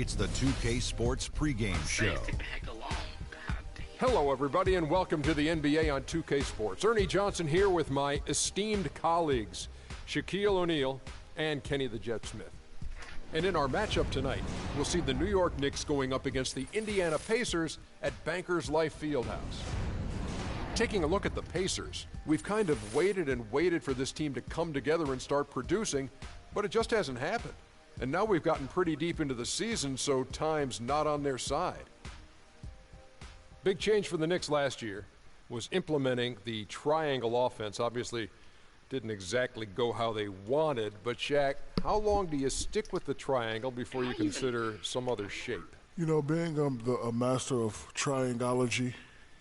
It's the 2K Sports pregame show. Hello, everybody, and welcome to the NBA on 2K Sports. Ernie Johnson here with my esteemed colleagues, Shaquille O'Neal and Kenny the Jet Smith. And in our matchup tonight, we'll see the New York Knicks going up against the Indiana Pacers at Bankers Life Fieldhouse. Taking a look at the Pacers, we've kind of waited and waited for this team to come together and start producing, but it just hasn't happened. And now we've gotten pretty deep into the season, so time's not on their side. Big change for the Knicks last year was implementing the triangle offense. Obviously, didn't exactly go how they wanted, but Shaq, how long do you stick with the triangle before you consider some other shape? You know, being a master of triangology,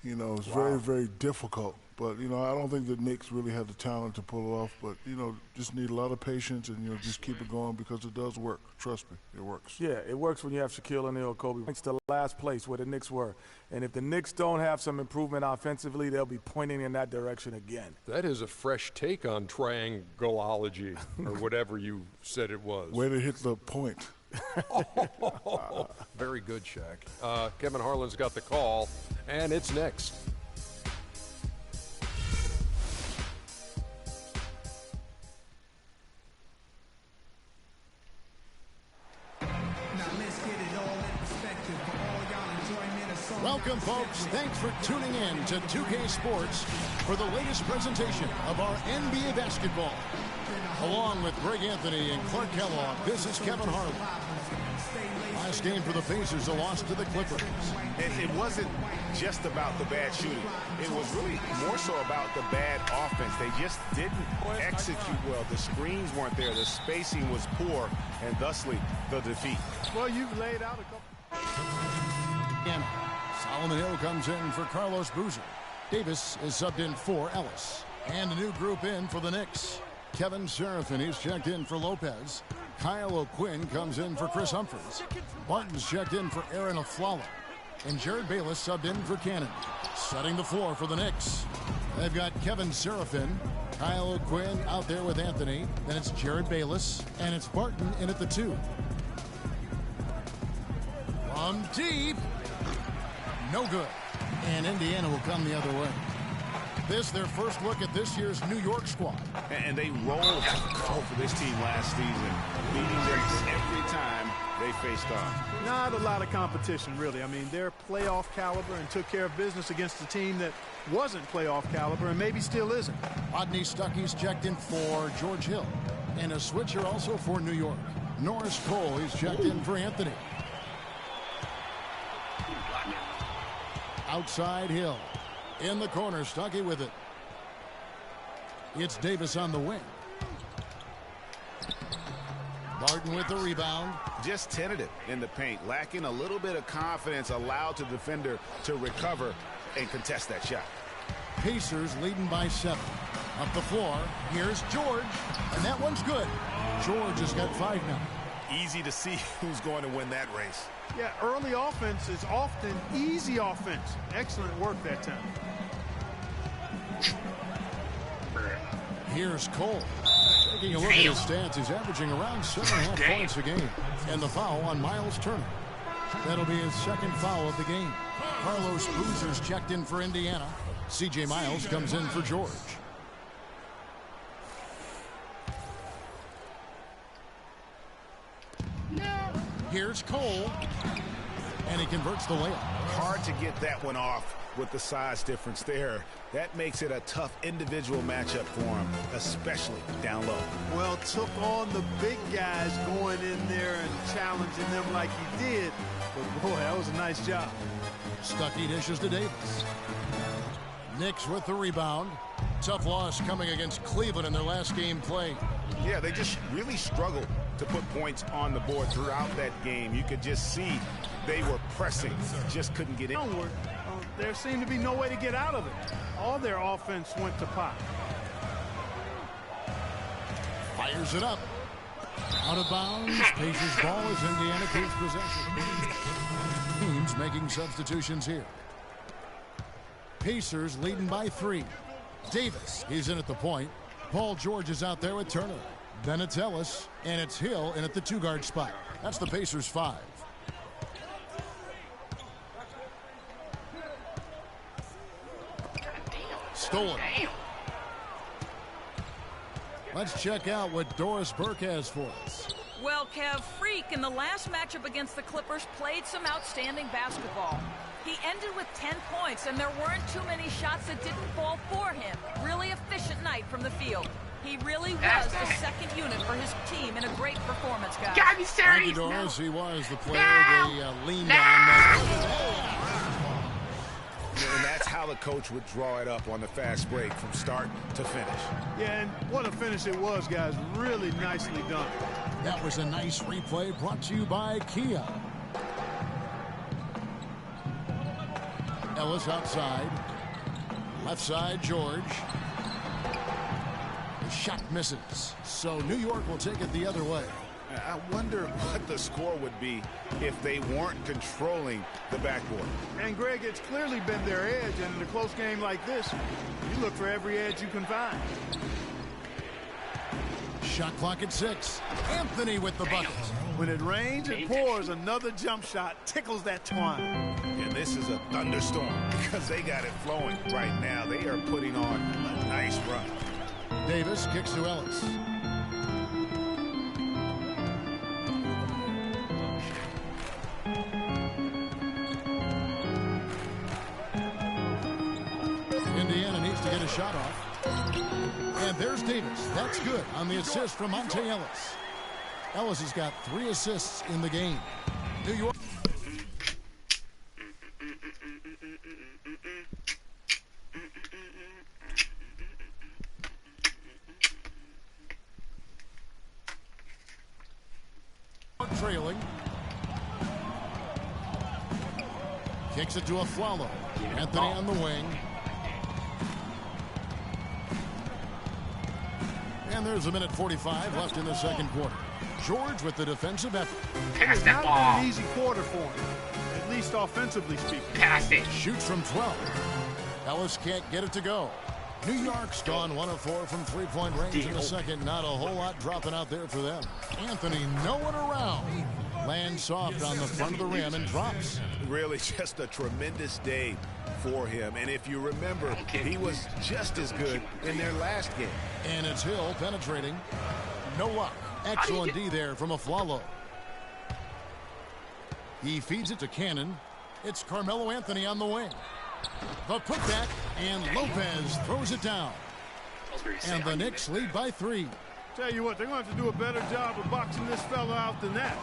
you know, it's very, very difficult. But, you know, I don't think the Knicks really have the talent to pull it off. But, you know, just need a lot of patience and, you know, just keep it going because it does work. Trust me, it works. Yeah, it works when you have Shaquille O'Neal, Kobe. It's the last place where the Knicks were. And if the Knicks don't have some improvement offensively, they'll be pointing in that direction again. That is a fresh take on triangleology, or whatever you said it was. Way to hit the point. Very good, Shaq. Kevin Harlan's got the call, and it's next. Welcome, folks. Thanks for tuning in to 2K Sports for the latest presentation of our NBA basketball. Along with Greg Anthony and Clark Kellogg, this is Kevin Harlan. Last game for the Pacers, a loss to the Clippers. It wasn't just about the bad shooting. It was really more so about the bad offense. They just didn't execute well. The screens weren't there. The spacing was poor, and thusly the defeat. Well, you've laid out a couple. And Solomon Hill comes in for Carlos Boozer. Davis is subbed in for Ellis. And a new group in for the Knicks. Kevin Serafin is checked in for Lopez. Kyle O'Quinn comes in for Chris Humphries. Barton's checked in for Aaron Aflalo. And Jared Bayless subbed in for Cannon. Setting the floor for the Knicks. They've got Kevin Serafin, Kyle O'Quinn out there with Anthony. Then it's Jared Bayless. And it's Barton in at the 2. From deep. No good. And Indiana will come the other way. This their first look at this year's New York squad. And they rolled for this team last season, beating them every time they faced off. Not a lot of competition, really. I mean, they're playoff caliber and took care of business against a team that wasn't playoff caliber and maybe still isn't. Rodney Stuckey's checked in for George Hill. And a switcher also for New York. Norris Cole is checked in for Anthony. Outside Hill. In the corner, Stuckey with it. It's Davis on the wing. Barton with the rebound. Just tentative in the paint, lacking a little bit of confidence, allowed the defender to recover and contest that shot. Pacers leading by 7. Up the floor, here's George, and that one's good. George has got 5 now. Easy to see who's going to win that race. Yeah, early offense is often easy offense. Excellent work that time. Here's Cole. Taking a look at his stats, he's averaging around 7.5 points a game. And the foul on Miles Turner. That'll be his second foul of the game. Carlos Boozer's checked in for Indiana. C.J. Miles comes in for George. Here's Cole. And he converts the layup. Hard to get that one off with the size difference there. That makes it a tough individual matchup for him, especially down low. Well, took on the big guys going in there and challenging them like he did. But, boy, that was a nice job. Stuckey dishes to Davis. Knicks with the rebound. Tough loss coming against Cleveland in their last game play. Yeah, they just really struggled to put points on the board throughout that game. You could just see they were pressing, just couldn't get in. There seemed to be no way to get out of it. All their offense went to pot. Fires it up. Out of bounds. Pacers ball as Indiana keeps possession. Teams making substitutions here. Pacers leading by 3. Davis, he's in at the point. Paul George is out there with Turner. Then it's Ellis, and it's Hill in at the 2-guard spot. That's the Pacers 5. Stolen. Damn. Let's check out what Doris Burke has for us. Well, Kev, Freak in the last matchup against the Clippers played some outstanding basketball. He ended with 10 points, and there weren't too many shots that didn't fall for him. Really efficient night from the field. He really was the second unit for his team in a great performance, guys. Gotta be serious. Thank you, Doris. He was the player they leaned on. And that's how the coach would draw it up on the fast break from start to finish. Yeah, and what a finish it was, guys. Really nicely done. That was a nice replay brought to you by Kia. Ellis outside. Left side, George. The shot misses. So New York will take it the other way. I wonder what the score would be if they weren't controlling the backboard. And, Greg, it's clearly been their edge, and in a close game like this, you look for every edge you can find. Shot clock at 6. Anthony with the bucket. When it rains, it pours. Another jump shot tickles that twine. And this is a thunderstorm because they got it flowing right now. They are putting on a nice run. Davis kicks to Ellis. Indiana needs to get a shot off. And there's Davis. That's good on the assist from Monte Ellis. Ellis has got 3 assists in the game. New York. Trailing. Kicks it to Afflalo. Anthony on the wing. And there's a minute 45 left in the second quarter. George with the defensive effort. Pass It that has ball. not been an easy quarter for him, at least offensively speaking. Pass it. Shoots from 12. Ellis can't get it to go. New York's gone 1 of 4 from three-point range in the second. Not a whole lot dropping out there for them. Anthony, no one around. Lands soft on the front of the rim and drops. Really just a tremendous day for him. And if you remember, he was just as good in their last game. And it's Hill penetrating. No luck. Excellent D there from Afflalo. He feeds it to Cannon. It's Carmelo Anthony on the wing. The putback, and Lopez throws it down. And the Knicks lead by 3. Tell you what, they're going to have to do a better job of boxing this fella out than that.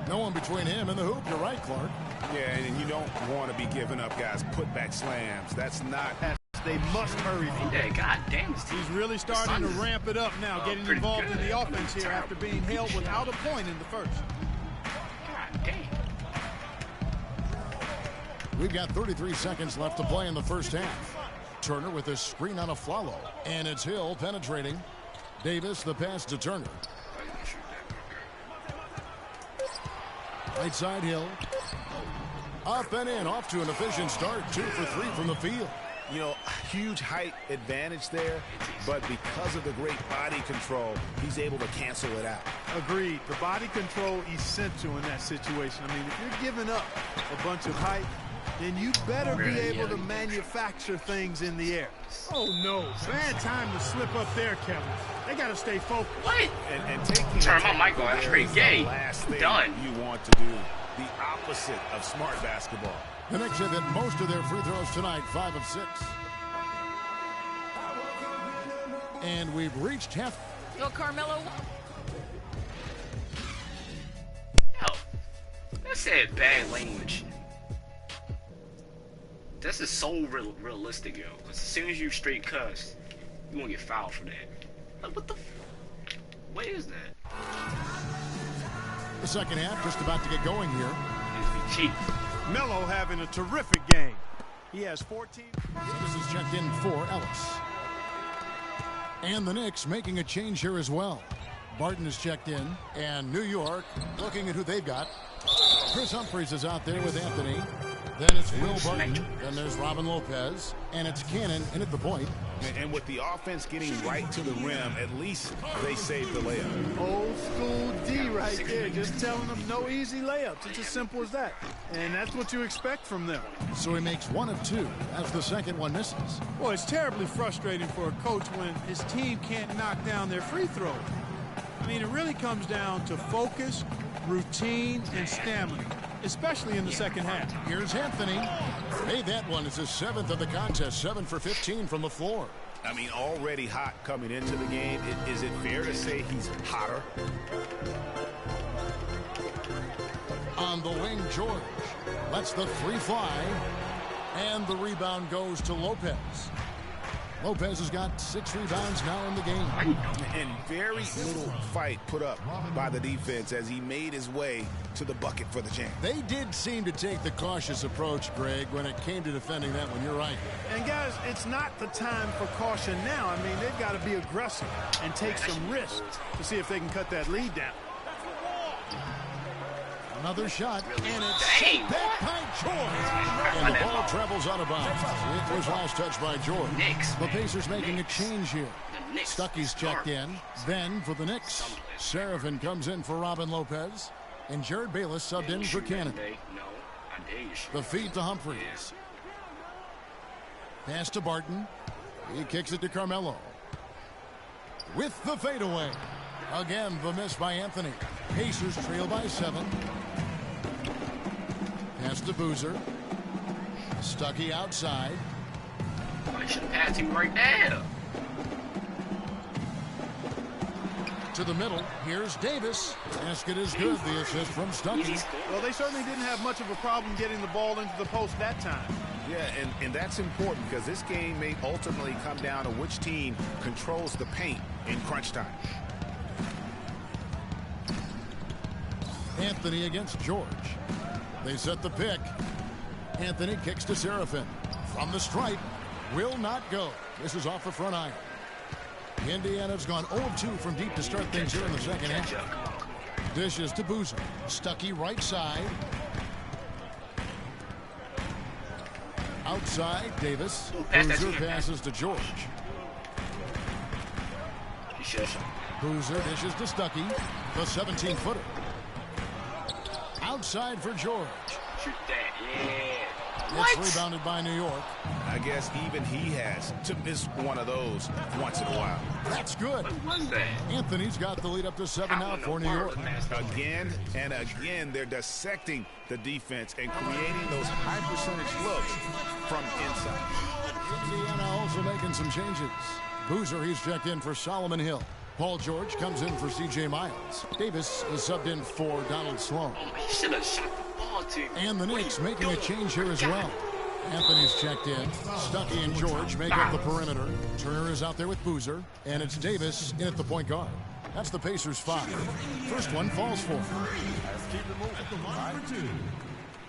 No one between him and the hoop. You're right, Clark. Yeah, and you don't want to be giving up guys putback slams. That's not. They must hurry. Yeah, god damn this team. He's really starting to ramp it up now, getting pretty involved good. in the offense here after being held without a point in the first. God damn. We've got 33 seconds left to play in the first half. Turner with a screen on Afflalo. And it's Hill penetrating. Davis the pass to Turner. Right side Hill. Up and in. Off to an efficient start. 2 for 3 from the field. You know, huge height advantage there, but because of the great body control, he's able to cancel it out. Agreed. The body control essential in that situation. I mean, if you're giving up a bunch of height, then you better be able to manufacture things in the air. Oh, no. Bad time to slip up there, Kevin. They got to stay focused. What? And taking Turn my mic off. That's pretty gay. Last thing Done. you want to do, the opposite of smart basketball. The Knicks have hit most of their free throws tonight, 5 of 6. And we've reached half. Go, Carmelo. Yo, that said bad language. This is so realistic, yo. 'Cause as soon as you straight cuss, you won't get fouled for that. Like, what the? What is that? The second half just about to get going here. It's cheap. Melo having a terrific game. He has 14. This is checked in for Ellis. And the Knicks making a change here as well. Barton is checked in. And New York looking at who they've got. Chris Humphries is out there with Anthony. Then it's Will Barton. Then there's Robin Lopez. And it's Cannon in at the point. And with the offense getting right to the rim, at least they saved the layup. Old school D right there, just telling them no easy layups. It's as simple as that. And that's what you expect from them. So he makes 1 of 2 as the second one misses. Well, it's terribly frustrating for a coach when his team can't knock down their free throws. I mean, it really comes down to focus, routine, and stamina, especially in the second half. Here's Anthony. Hey, that one is his 7th of the contest, 7 for 15 from the floor. I mean, already hot coming into the game. Is it fair to say he's hotter? On the wing, George lets the 3 fly, and the rebound goes to Lopez. Lopez has got 6 rebounds now in the game. And very little fight put up by the defense as he made his way to the bucket for the jam. They did seem to take the cautious approach, Greg, when it came to defending that one. You're right. And, guys, it's not the time for caution now. I mean, they've got to be aggressive and take some risks to see if they can cut that lead down. Another shot, and it's set back by George. And the ball travels out of bounds. It was last touched by George. The Pacers making a change here. Stuckey's checked in. Then for the Knicks, Seraphin comes in for Robin Lopez. And Jared Bayless subbed in for Cannon. The feed to Humphries. Pass to Barton. He kicks it to Carmelo. With the fadeaway. Again, the miss by Anthony. Pacers trail by 7. Pass to Boozer. Stuckey outside. I should have passed him right there. To the middle. Here's Davis. Basket is good. The assist from Stuckey. Well, they certainly didn't have much of a problem getting the ball into the post that time. Yeah, and that's important because this game may ultimately come down to which team controls the paint in crunch time. Anthony against George. They set the pick. Anthony kicks to Seraphin. From the stripe. Will not go. This is off the front iron. Indiana's gone 0 of 2 from deep to start things here in the second half. Dishes to Boozer. Stuckey right side. Outside, Davis. Boozer passes to George. Boozer dishes to Stuckey. The 17-footer. Outside for George. Shoot that, yeah. It's rebounded by New York. I guess even he has to miss one of those once in a while. That's good. What was that? Anthony's got the lead up to 7 now for New York. Again and again, they're dissecting the defense and creating those high percentage looks from inside. Indiana also making some changes. Boozer, he's checked in for Solomon Hill. Paul George comes in for C.J. Miles. Davis is subbed in for Donald Sloan. He should have shot the ball to him. And the Knicks making a change here as well. Anthony's checked in. Stuckey and George make up the perimeter. Turner is out there with Boozer. And it's Davis in at the point guard. That's the Pacers' 5. First one falls for. Keep it moving.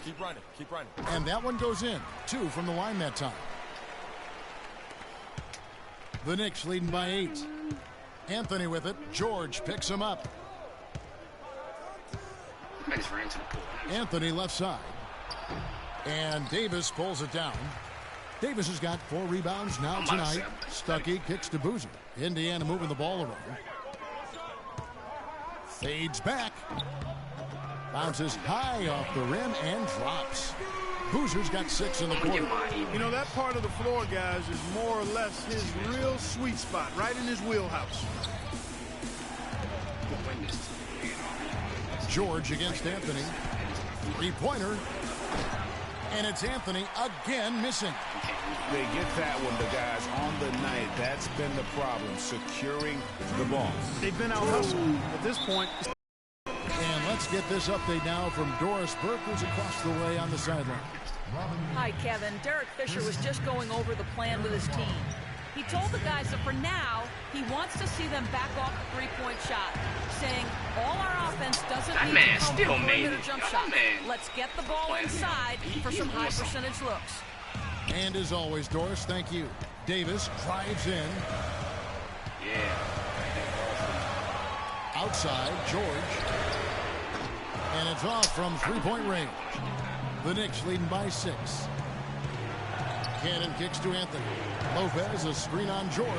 Keep running. Keep running. And that one goes in. 2 from the line that time. The Knicks leading by 8. Anthony with it. George picks him up. Anthony left side. And Davis pulls it down. Davis has got 4 rebounds now tonight. Stuckey kicks to Boozer. Indiana moving the ball around. Fades back. Bounces high off the rim and drops. Boozer's got 6 in the quarter. You know, that part of the floor, guys, is more or less his real sweet spot, right in his wheelhouse. George against Anthony. 3-pointer. And it's Anthony again missing. They get that one, the guys, on the night. That's been the problem, securing the ball. They've been out-hustled at this point. And let's get this update now from Doris Burke, who's across the way on the sideline. Hi, Kevin. Derek Fisher was just going over the plan with his team. He told the guys that for now, he wants to see them back off the three-point shot, saying all our offense doesn't need to come from a perimeter jump shot. Let's get the ball inside for some high-percentage looks. And as always, Doris, thank you. Davis drives in. Yeah. Outside, George. And it's off from 3-point range. The Knicks leading by 6. Cannon kicks to Anthony. Lopez, a screen on George.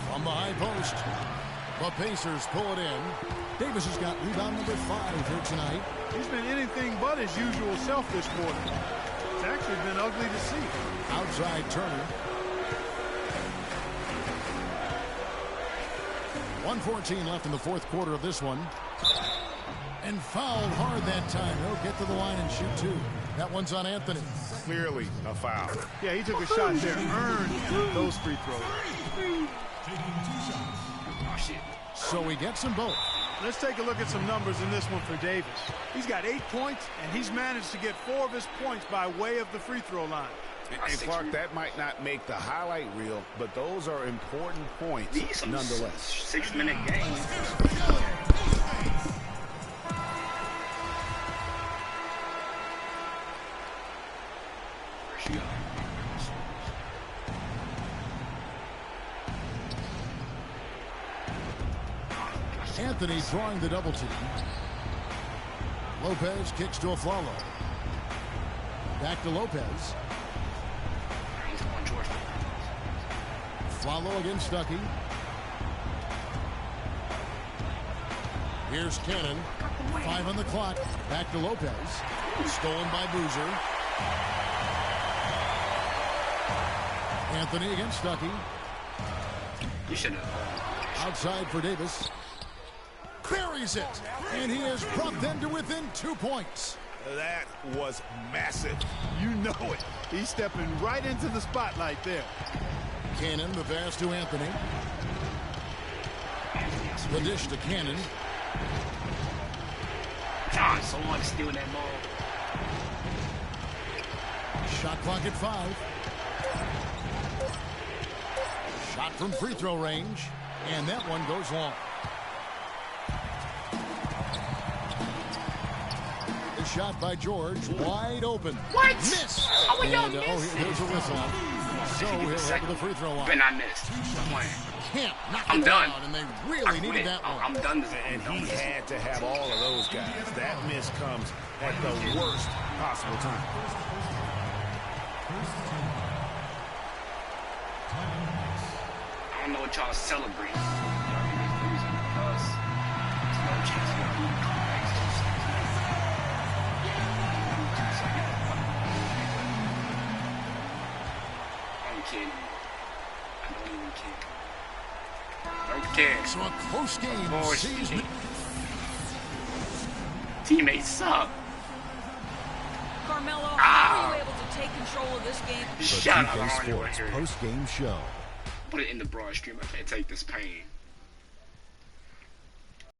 From the high post. The Pacers pull it in. Davis has got rebound number 5 here tonight. He's been anything but his usual self this quarter. It's actually been ugly to see. Outside Turner. 1:14 left in the fourth quarter of this one. And fouled hard that time. He'll get to the line and shoot 2. That one's on Anthony. Clearly a foul. Yeah, he took a shot there. Earned those free throws. Oh, shit. So he gets them both. Let's take a look at some numbers in this one for Davis. He's got 8 points, and he's managed to get 4 of his points by way of the free throw line. And Clark, that might not make the highlight reel, but those are important points nonetheless. 6-minute game. Anthony drawing the double team. Lopez kicks to Afflalo. Back to Lopez. Afflalo against Stuckey. Here's Cannon. 5 on the clock. Back to Lopez. Stolen by Boozer. Anthony against Stuckey. You should have. Outside for Davis. Buries it. And he has brought them to within 2 points. That was massive. You know it. He's stepping right into the spotlight there. Cannon, the pass to Anthony. The dish to Cannon. John, someone stealing that ball. Shot clock at 5. Shot from free throw range. And that one goes long. The shot by George, wide open. What? Missed. How are y'all And, missing? there's a whistle. So he'll head to the free throw line. But I missed. I'm playing. Can't knock I'm it done. down, and they really needed that one. I'm done. And he had to have all of those guys. That miss comes at the worst possible time. I don't know what y'all celebrate. Y'all losing because there's no chance of y'all being comebacks. I'm kidding. I don't even care. Don't care. So a close game sees me. Teammates suck. Carmelo, how were you able to take control of this game? Shut up, Sports post-game show. Put it in the broad stream. I can't take this pain.